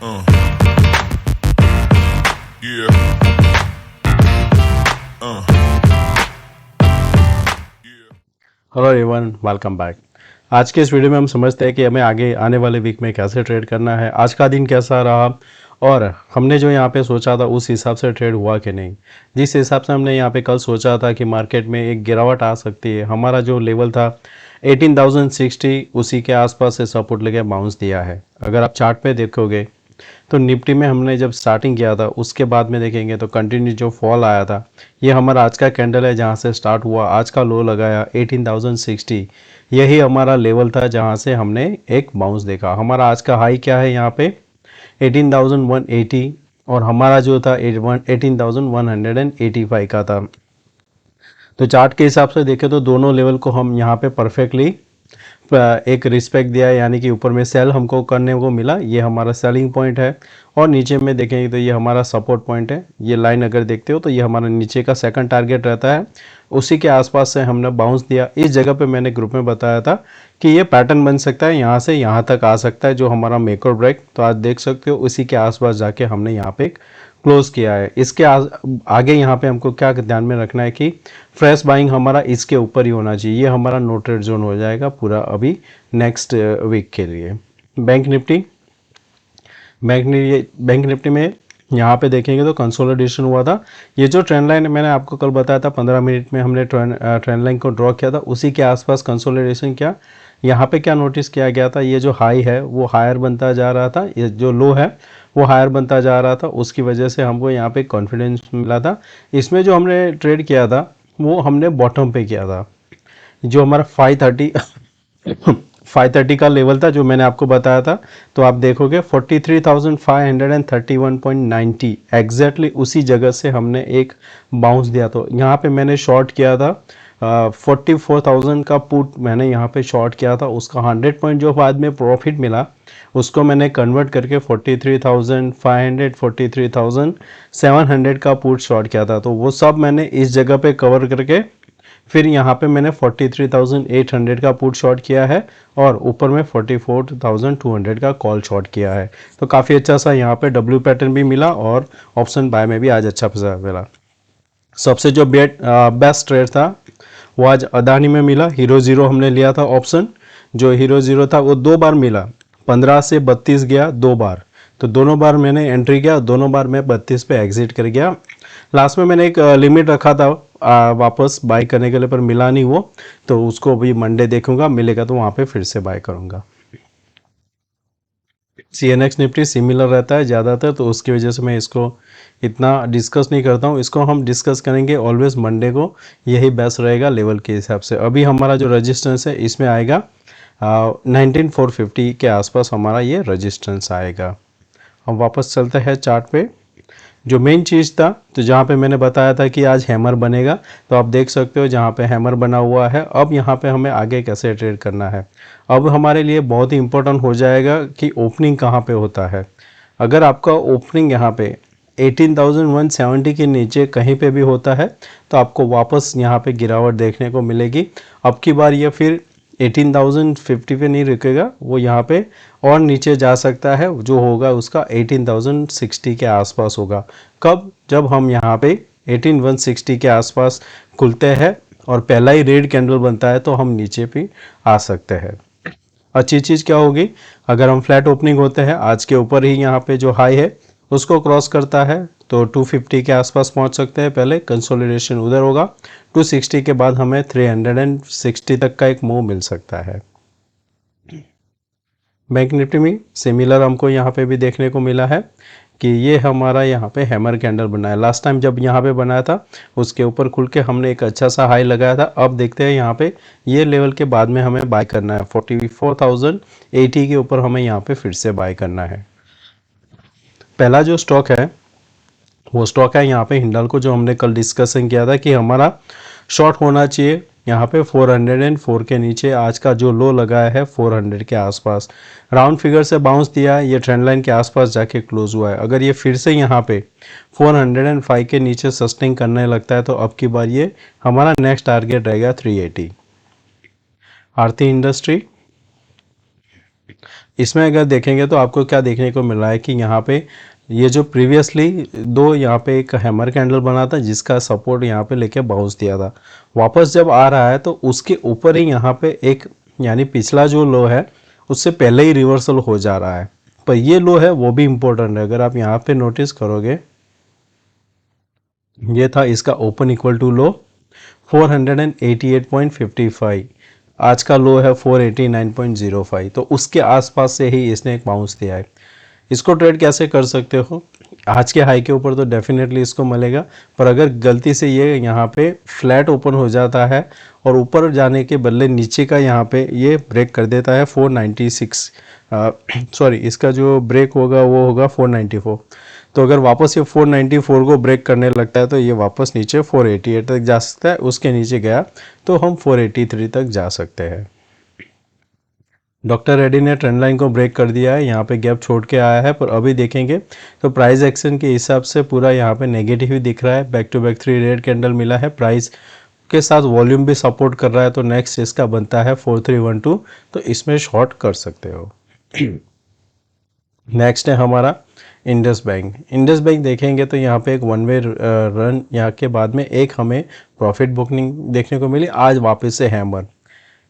Uh, yeah. Uh, yeah. Hello everyone, welcome back. आज के इस वीडियो में हम समझते हैं कि हमें आगे आने वाले वीक में कैसे ट्रेड करना है, आज का दिन कैसा रहा और हमने जो यहाँ पे सोचा था उस हिसाब से ट्रेड हुआ कि नहीं। जिस हिसाब से हमने यहाँ पे कल सोचा था कि मार्केट में एक गिरावट आ सकती है, हमारा जो लेवल था 18,060 उसी के आसपास से सपोर्ट लेके बाउंस दिया है। अगर आप चार्ट पे देखोगे तो निफ्टी में हमने जब स्टार्टिंग किया था उसके बाद में देखेंगे तो कंटिन्यू जो फॉल आया था, ये हमारा आज का कैंडल है जहाँ से स्टार्ट हुआ, आज का लो लगाया 18,060, यही हमारा लेवल था जहाँ से हमने एक बाउंस देखा। हमारा आज का हाई क्या है यहाँ पे 18,180 और हमारा जो था 18,185 का था। तो चार्ट के हिसाब से देखें तो दोनों लेवल को हम यहाँ पे परफेक्टली एक रिस्पेक्ट दिया है, यानी कि ऊपर में सेल हमको करने को मिला, ये हमारा सेलिंग पॉइंट है। और नीचे में देखेंगे तो ये हमारा सपोर्ट पॉइंट है। ये लाइन अगर देखते हो तो ये हमारा नीचे का सेकंड टारगेट रहता है, उसी के आसपास से हमने बाउंस दिया। इस जगह पे मैंने ग्रुप में बताया था कि ये पैटर्न बन सकता है, यहाँ से यहाँ तक आ सकता है जो हमारा मेक और ब्रेक। तो आज देख सकते हो उसी के आसपास जाके हमने यहाँ पे क्लोज किया है। इसके आगे यहाँ पे हमको क्या ध्यान में रखना है कि फ्रेश बाइंग हमारा इसके ऊपर ही होना चाहिए। ये हमारा नो ट्रेड जोन हो जाएगा पूरा अभी नेक्स्ट वीक के लिए। बैंक निफ्टी में यहाँ पे देखेंगे तो कंसोलिडेशन हुआ था। ये जो ट्रेंड लाइन मैंने आपको कल बताया था 15 मिनट में हमने ट्रेंड लाइन को ड्रॉ किया था, उसी के आसपास कंसोलिडेशन किया। यहाँ पे क्या नोटिस किया गया था, ये जो हाई है वो हायर बनता जा रहा था, ये जो लो है वो हायर बनता जा रहा था, उसकी वजह से हमको यहाँ पे कॉन्फिडेंस मिला था। इसमें जो हमने ट्रेड किया था वो हमने बॉटम पे किया था, जो हमारा 530 का लेवल था जो मैंने आपको बताया था। तो आप देखोगे 43,531.90 एग्जैक्टली उसी जगह से हमने एक बाउंस दिया। तो यहाँ पे मैंने शॉर्ट किया था 44,000 का पुट मैंने यहाँ पे शॉर्ट किया था। उसका 100 पॉइंट जो बाद में प्रॉफिट मिला उसको मैंने कन्वर्ट करके 43,500 43,700 का पुट शॉर्ट किया था। तो वो सब मैंने इस जगह पे कवर करके फिर यहाँ पे मैंने 43,800 का पुट शॉर्ट किया है और ऊपर में 44,200 का कॉल शॉर्ट किया है। तो काफ़ी अच्छा सा यहाँ पे डब्ल्यू पैटर्न भी मिला और ऑप्शन बाय में भी आज अच्छा पैसा मिला। सबसे जो बेस्ट ट्रेड था वो आज अदानी में मिला। हीरो जीरो हमने लिया था ऑप्शन, जो हीरो जीरो था वो 2 बार मिला, 15 से 32 गया 2 बार। तो दोनों बार मैंने एंट्री किया, दोनों बार मैं 32 पे एग्जिट कर गया। लास्ट में मैंने एक लिमिट रखा था वापस बाय करने के लिए, पर मिला नहीं वो, तो उसको अभी मंडे देखूंगा, मिलेगा तो वहाँ पे फिर से बाय करूंगा। CNX निफ्टी सिमिलर रहता है ज़्यादातर, तो उसकी वजह से मैं इसको इतना डिस्कस नहीं करता हूँ। इसको हम डिस्कस करेंगे ऑलवेज मंडे को, यही बेस्ट रहेगा लेवल के हिसाब से। अभी हमारा जो रजिस्टेंस है इसमें आएगा 19,450 के आसपास हमारा ये रजिस्टेंस आएगा। हम वापस चलते हैं चार्ट पे। जो मेन चीज़ था तो जहाँ पे मैंने बताया था कि आज हैमर बनेगा, तो आप देख सकते हो जहाँ पे हैमर बना हुआ है। अब यहाँ पे हमें आगे कैसे ट्रेड करना है, अब हमारे लिए बहुत ही इंपॉर्टेंट हो जाएगा कि ओपनिंग कहाँ पे होता है। अगर आपका ओपनिंग यहाँ पे 18,170 के नीचे कहीं पे भी होता है तो आपको वापस यहाँ पे गिरावट देखने को मिलेगी। अब की बार ये फिर 18,050 पे नहीं रुकेगा, वो यहाँ पे और नीचे जा सकता है, जो होगा उसका 18,060 के आसपास होगा। कब? जब हम यहाँ पे 18,160 के आसपास खुलते हैं और पहला ही रेड कैंडल बनता है तो हम नीचे भी आ सकते हैं। अच्छी चीज़ क्या होगी, अगर हम फ्लैट ओपनिंग होते हैं आज के ऊपर ही यहाँ पे जो हाई है उसको क्रॉस करता है तो 250 के आसपास पहुँच सकते हैं। पहले कंसोलिडेशन उधर होगा, 260 के बाद हमें 360 तक का एक मूव मिल सकता है। बैंक निफ्टी में सिमिलर हमको यहाँ पे भी देखने को मिला है कि ये हमारा यहाँ पे हैमर कैंडल बना है। लास्ट टाइम जब यहाँ पे बनाया था उसके ऊपर खुल के हमने एक अच्छा सा हाई लगाया था। अब देखते हैं यहाँ पे ये लेवल के बाद में हमें बाय करना है, 44,080 के ऊपर हमें यहाँ पे फिर से बाय करना है। पहला जो स्टॉक है वो स्टॉक है यहाँ पे हिंडाल्को, जो हमने कल डिस्कशन किया था कि हमारा शॉर्ट होना चाहिए यहाँ पे 404 के नीचे। आज का जो लो लगाया है 400 के आसपास, राउंड फिगर से बाउंस दिया है, ये ट्रेंड लाइन के आसपास जाके क्लोज हुआ है। अगर ये फिर से यहाँ पे 405 के नीचे सस्टेन करने लगता है तो अब की बार ये हमारा नेक्स्ट टारगेट रहेगा 380। आरती इंडस्ट्री इसमें अगर देखेंगे तो आपको क्या देखने को मिल रहा है कि यहाँ पे ये जो प्रीवियसली दो यहाँ पे एक हैमर कैंडल बना था जिसका सपोर्ट यहाँ पे लेके बाउंस दिया था, वापस जब आ रहा है तो उसके ऊपर ही यहाँ पे एक यानी पिछला जो लो है उससे पहले ही रिवर्सल हो जा रहा है। पर ये लो है वो भी इम्पोर्टेंट है, अगर आप यहाँ पे नोटिस करोगे ये था इसका ओपन इक्वल टू लो 488.55, आज का लो है 489.05, तो उसके आसपास से ही इसने एक बाउंस दिया है। इसको ट्रेड कैसे कर सकते हो, आज के हाई के ऊपर तो डेफिनेटली इसको मिलेगा, पर अगर गलती से ये यहाँ पे फ्लैट ओपन हो जाता है और ऊपर जाने के बदले नीचे का यहाँ पे ये ब्रेक कर देता है 496, सॉरी इसका जो ब्रेक होगा वो होगा 494, तो अगर वापस ये 494 को ब्रेक करने लगता है तो ये वापस नीचे 488 तक जा सकता है, उसके नीचे गया तो हम 483 तक जा सकते हैं। डॉक्टर रेड्डी ने ट्रेंड लाइन को ब्रेक कर दिया है, यहाँ पे गैप छोड़ के आया है, पर अभी देखेंगे तो प्राइस एक्शन के हिसाब से पूरा यहाँ पे नेगेटिव ही दिख रहा है। Back to back 3 red candle मिला है, प्राइस के साथ वॉल्यूम भी सपोर्ट कर रहा है, तो नेक्स्ट इसका बनता है 4312, तो इसमें शॉर्ट कर सकते हो। नेक्स्ट है हमारा इंडस बैंक। इंडस बैंक देखेंगे तो यहाँ पे एक वन वे रन यहाँ के बाद में एक हमें प्रॉफिट बुकिंग देखने को मिली, आज वापस से हैमर।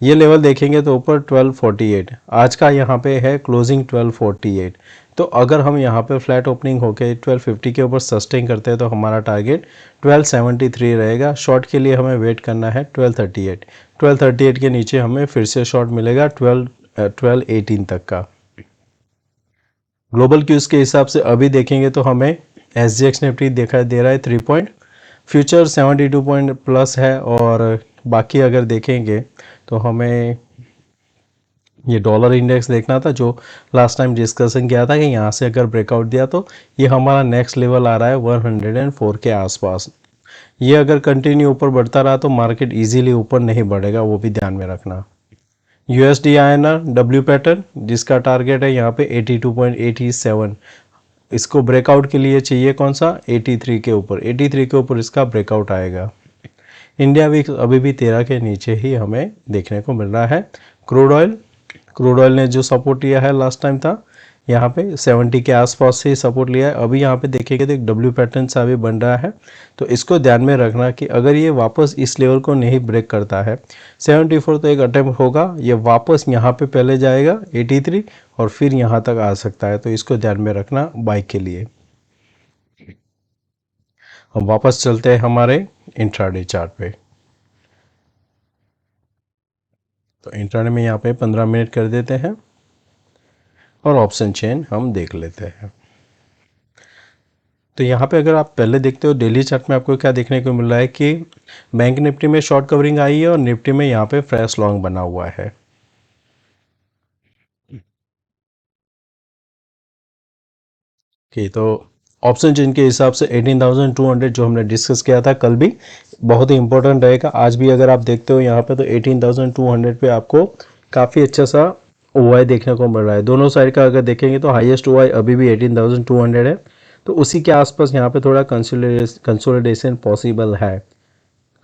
ये लेवल देखेंगे तो ऊपर 1248, आज का यहाँ पे है क्लोजिंग 1248, तो अगर हम यहाँ पे फ्लैट ओपनिंग होके 1250 के ऊपर सस्टेन करते हैं तो हमारा टारगेट 1273 रहेगा। शॉर्ट के लिए हमें वेट करना है 1238 के नीचे हमें फिर से शॉर्ट मिलेगा 1218 तक का। ग्लोबल क्यूज के हिसाब से अभी देखेंगे तो हमें SGX निफ्टी दिखाई दे रहा है 3 पॉइंट, फ्यूचर 72 पॉइंट प्लस है, और बाकी अगर देखेंगे तो हमें ये डॉलर इंडेक्स देखना था जो लास्ट टाइम डिस्कशन किया था कि यहाँ से अगर ब्रेकआउट दिया तो ये हमारा नेक्स्ट लेवल आ रहा है 104 के आसपास। ये अगर कंटिन्यू ऊपर बढ़ता रहा तो मार्केट इजीली ऊपर नहीं बढ़ेगा, वो भी ध्यान में रखना। USD INR डब्ल्यू पैटर्न जिसका टारगेट है यहाँ पे 82.87, इसको ब्रेकआउट के लिए चाहिए कौन सा 83 के ऊपर, 83 के ऊपर इसका ब्रेकआउट आएगा। इंडिया वीक अभी भी 13 के नीचे ही हमें देखने को मिल रहा है। क्रूड ऑयल ने जो सपोर्ट लिया है लास्ट टाइम था यहाँ पे 70 के आसपास से सपोर्ट लिया है, अभी यहाँ पे देखेंगे तो एक डब्ल्यू पैटर्न सा भी बन रहा है, तो इसको ध्यान में रखना कि अगर ये वापस इस लेवल को नहीं ब्रेक करता है 74 तो एक अटेम्प्ट होगा, ये वापस यहाँ पे पहले जाएगा 83 और फिर यहाँ तक आ सकता है, तो इसको ध्यान में रखना बाइक के लिए। हम वापस चलते हैं हमारे इंट्राडे चार्ट पे, तो इंट्राडे में यहाँ पे 15 मिनट कर देते हैं और ऑप्शन चेन हम देख लेते हैं। तो यहाँ पे अगर आप पहले देखते हो डेली चार्ट में आपको क्या देखने को मिल रहा है कि बैंक निफ्टी में शॉर्ट कवरिंग आई है और निफ्टी में यहाँ पे फ्रेश लॉन्ग बना हुआ है। तो ऑप्शन चेन के हिसाब से 18,200 जो हमने डिस्कस किया था कल भी बहुत ही इंपॉर्टेंट रहेगा, आज भी अगर आप देखते हो यहाँ पे तो 18,200 पे आपको काफ़ी अच्छा सा OI देखने को मिल रहा है। दोनों साइड का अगर देखेंगे तो हाईएस्ट OI अभी भी 18,200 है, तो उसी के आसपास यहाँ पे थोड़ा कंसोलिडेशन पॉसिबल है।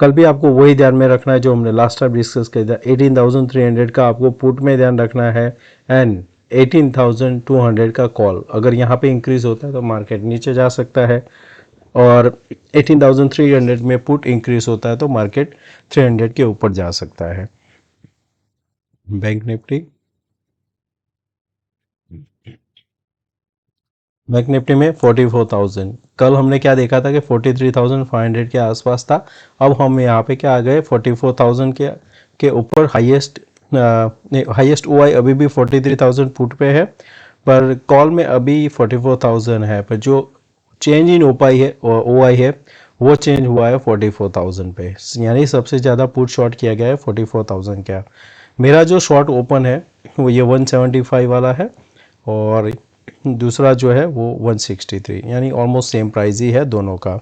कल भी आपको वही ध्यान में रखना है जो हमने लास्ट टाइम डिस्कस किया था, 18,300 का आपको पुट में ध्यान रखना है एंड 18,200 का कॉल। अगर यहाँ पे इंक्रीज होता है तो मार्केट नीचे जा सकता है, और 18,300 में पुट इंक्रीज होता है तो मार्केट 300 के ऊपर जा सकता है। बैंक निफ्टी में 44,000, कल हमने क्या देखा था कि 43,500 के आसपास था, अब हम यहाँ पे क्या आ गए 44,000 के ऊपर। हाईएस्ट OI अभी भी 43,000 पुट पे है, पर कॉल में अभी 44,000 है, पर जो चेंज इन OI है वो चेंज हुआ है 44,000 पे, यानी सबसे ज़्यादा पुट शॉर्ट किया गया है 44,000 का। मेरा जो शॉर्ट ओपन है वो ये 175 वाला है, और दूसरा जो है वो 163, यानी ऑलमोस्ट सेम प्राइस ही है दोनों का।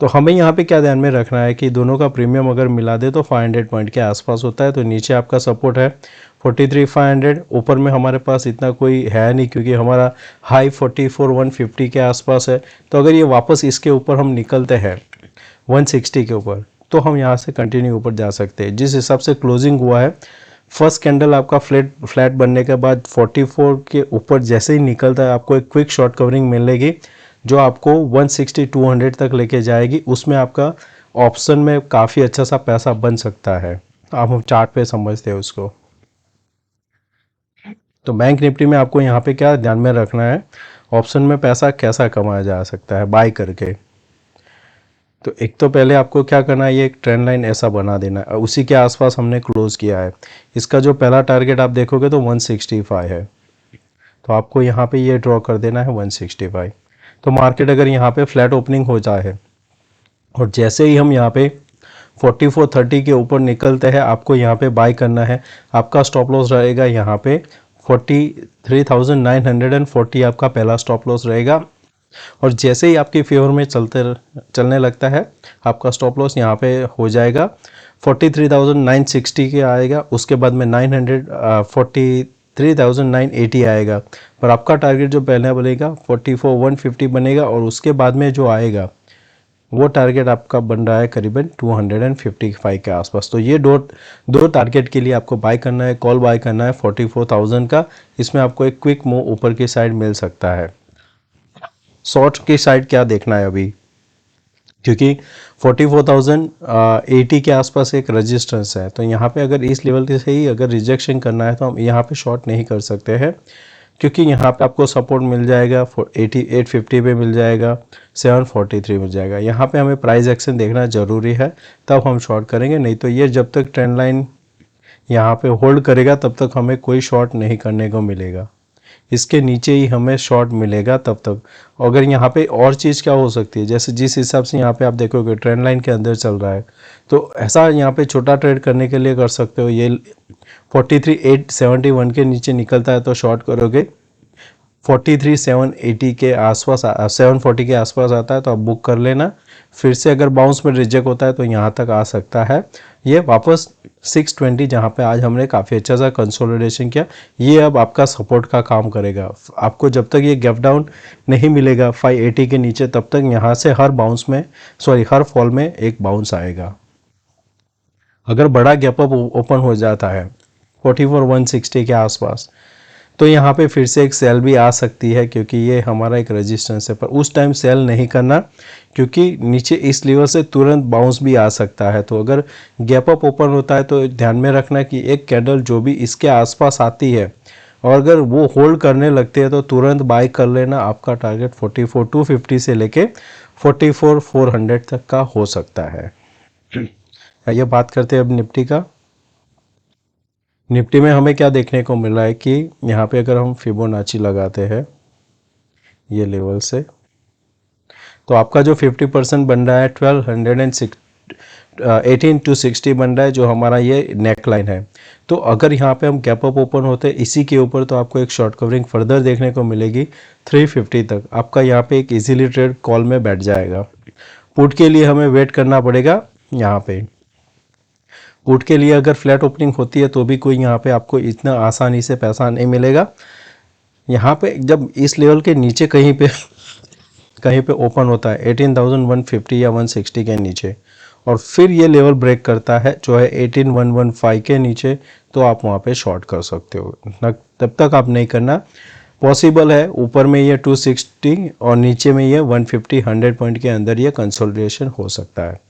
तो हमें यहाँ पे क्या ध्यान में रखना है कि दोनों का प्रीमियम अगर मिला दे तो 500 पॉइंट के आसपास होता है, तो नीचे आपका सपोर्ट है 43,500, ऊपर में हमारे पास इतना कोई है नहीं क्योंकि हमारा हाई 44,150 के आसपास है, तो अगर ये वापस इसके ऊपर हम निकलते हैं 160 के ऊपर तो हम यहाँ से कंटिन्यू ऊपर जा सकते हैं। जिस हिसाब से क्लोजिंग हुआ है फर्स्ट कैंडल आपका फ्लैट बनने के बाद 44 के ऊपर जैसे ही निकलता है आपको एक क्विक शॉर्ट कवरिंग मिलेगी जो आपको 160 200 तक लेके जाएगी। उसमें आपका ऑप्शन में काफ़ी अच्छा सा पैसा बन सकता है। आप हम चार्ट पे समझते हैं उसको। तो बैंक निफ्टी में आपको यहाँ पे क्या ध्यान में रखना है, ऑप्शन में पैसा कैसा कमाया जा सकता है बाय करके। तो एक तो पहले आपको क्या करना है, ये एक ट्रेंड लाइन ऐसा बना देना है, उसी के आसपास हमने क्लोज किया है। इसका जो पहला टारगेट आप देखोगे तो 165 है, तो आपको यहाँ पे ये ड्रॉ कर देना है 165। तो मार्केट अगर यहाँ पे फ्लैट ओपनिंग हो जाए और जैसे ही हम यहाँ पे 4430 के ऊपर निकलते हैं आपको यहाँ पे बाय करना है। आपका स्टॉप लॉस रहेगा यहाँ पे 43,940 आपका पहला स्टॉप लॉस रहेगा। और जैसे ही आपके फेवर में चलने लगता है आपका स्टॉप लॉस यहाँ पे हो जाएगा 43,960 के आएगा, उसके बाद में 43,980 आएगा। पर आपका टारगेट जो पहले बनेगा 44,150 बनेगा और उसके बाद में जो आएगा वो टारगेट आपका बन रहा है करीबन 255 के आसपास। तो ये दो टारगेट के लिए आपको बाय करना है, कॉल बाय करना है 44,000 का। इसमें आपको एक क्विक मूव ऊपर की साइड मिल सकता है। शॉर्ट की साइड क्या देखना है अभी, क्योंकि 44,080 के आसपास एक रेजिस्टेंस है, तो यहाँ पे अगर इस लेवल से ही अगर रिजेक्शन करना है तो हम यहाँ पे शॉर्ट नहीं कर सकते हैं, क्योंकि यहाँ पे आपको सपोर्ट मिल जाएगा 850 पे मिल जाएगा, 743 मिल जाएगा। यहाँ पे हमें प्राइस एक्शन देखना ज़रूरी है, तब हम शॉर्ट करेंगे। नहीं तो ये जब तक ट्रेंड लाइन यहाँ पे होल्ड करेगा तब तक हमें कोई शॉर्ट नहीं करने को मिलेगा। इसके नीचे ही हमें शॉर्ट मिलेगा तब तक। अगर यहाँ पे और चीज़ क्या हो सकती है, जैसे जिस हिसाब से यहाँ पे आप देखोगे ट्रेंड लाइन के अंदर चल रहा है, तो ऐसा यहाँ पे छोटा ट्रेड करने के लिए कर सकते हो। ये 43,871 के नीचे निकलता है तो शॉर्ट करोगे, 43,780 के आसपास 740 के आसपास आता है तो आप बुक कर लेना। फिर से अगर बाउंस में रिजेक्ट होता है तो यहाँ तक आ सकता है ये वापस 620, जहाँ पे आज हमने काफ़ी अच्छा सा कंसोलिडेशन किया, ये अब आपका सपोर्ट का काम करेगा। आपको जब तक ये गैप डाउन नहीं मिलेगा 580 के नीचे तब तक यहाँ से हर फॉल में एक बाउंस आएगा। अगर बड़ा गैप अप ओपन हो जाता है 44,160 के आसपास तो यहाँ पे फिर से एक सेल भी आ सकती है, क्योंकि ये हमारा एक रेजिस्टेंस है। पर उस टाइम सेल नहीं करना, क्योंकि नीचे इस लेवल से तुरंत बाउंस भी आ सकता है। तो अगर गैप अप ओपन होता है तो ध्यान में रखना कि एक कैंडल जो भी इसके आसपास आती है और अगर वो होल्ड करने लगते हैं तो तुरंत बाय कर लेना। आपका टारगेट 44,250 से लेके 44,400 तक का हो सकता है। ये बात करते हैं अब निफ्टी का। निफ्टी में हमें क्या देखने को मिल रहा है कि यहाँ पे अगर हम फिबोनाची लगाते हैं ये लेवल से, तो आपका जो 50% बन रहा है 18 to 60 बन रहा है, जो हमारा ये नेक लाइन है। तो अगर यहाँ पे हम गैप अप ओपन होते हैं इसी के ऊपर तो आपको एक शॉर्ट कवरिंग फर्दर देखने को मिलेगी 350 तक। आपका यहाँ पे एक इजीली ट्रेड कॉल में बैठ जाएगा। पुट के लिए हमें वेट करना पड़ेगा। यहाँ पे पुट के लिए अगर फ्लैट ओपनिंग होती है तो भी कोई यहाँ पे आपको इतना आसानी से पैसा नहीं मिलेगा। यहाँ पे जब इस लेवल के नीचे कहीं पे ओपन होता है 18,150 या 160 के नीचे और फिर ये लेवल ब्रेक करता है जो है 18,115 के नीचे, तो आप वहाँ पे शॉर्ट कर सकते हो। तब तक आप नहीं करना। पॉसिबल है ऊपर में ये 260 और नीचे में ये 150 100 पॉइंट के अंदर ये कंसोलिडेशन हो सकता है।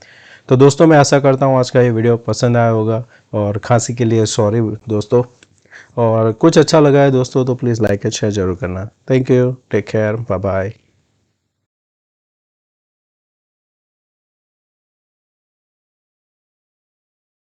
तो दोस्तों मैं आशा करता हूँ आज का ये वीडियो पसंद आया होगा, और खांसी के लिए सॉरी दोस्तों, और कुछ अच्छा लगा है दोस्तों तो प्लीज़ लाइक एंड शेयर जरूर करना। Thank you, take care, bye bye.